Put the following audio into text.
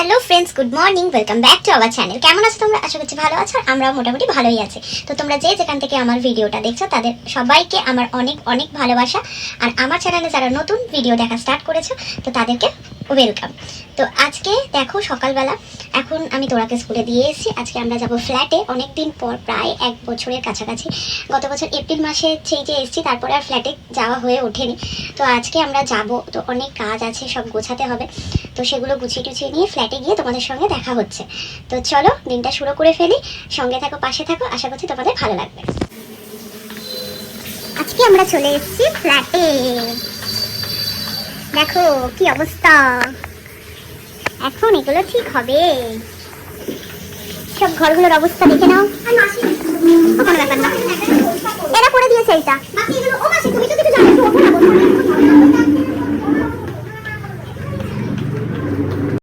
Hello friends, good morning, welcome back to our channel. কেমন আছো তোমরা? আশা করছি ভালো আছো, আর আমরাও মোটামুটি ভালোই আছি। তো তোমরা যে যেখান থেকে আমার ভিডিওটা দেখছো তাদের সবাইকে আমার অনেক অনেক ভালোবাসা। আর আমার চ্যানেলে যারা নতুন ভিডিও দেখা স্টার্ট করেছো তো তাদেরকে ওয়েলকাম। তো আজকে দেখো সকালবেলা এখন আমি তোরাকে স্কুলে দিয়ে এসেছি। আজকে আমরা যাব ফ্ল্যাটে, অনেকদিন পর, প্রায় 1 বছরের কাছাকাছি। গত বছর এপ্রিল মাসে সেই যে এসেছি, তারপরে আর ফ্ল্যাটে যাওয়া হয়ে ওঠেনি। তো আজকে আমরা যাব, তো অনেক কাজ আছে, সব গোছাতে হবে। তো সেগুলো গুছিয়ে টুছিয়ে নিয়ে ফ্ল্যাটে গিয়ে তোমাদের সঙ্গে দেখা হচ্ছে। তো চলো দিনটা শুরু করে ফেলি। সঙ্গে থাকো, পাশে থাকো, আশা করছি তোমাদের ভালো লাগবে। আজকে আমরা চলে এসেছি ফ্ল্যাটে। দেখো কি অবস্থা। এখন এগুলো ঠিক হবে, সব ঘরগুলোর অবস্থা দেখে নাও। কোনো ব্যাপার না, এরা করে দিয়েছে এইটা।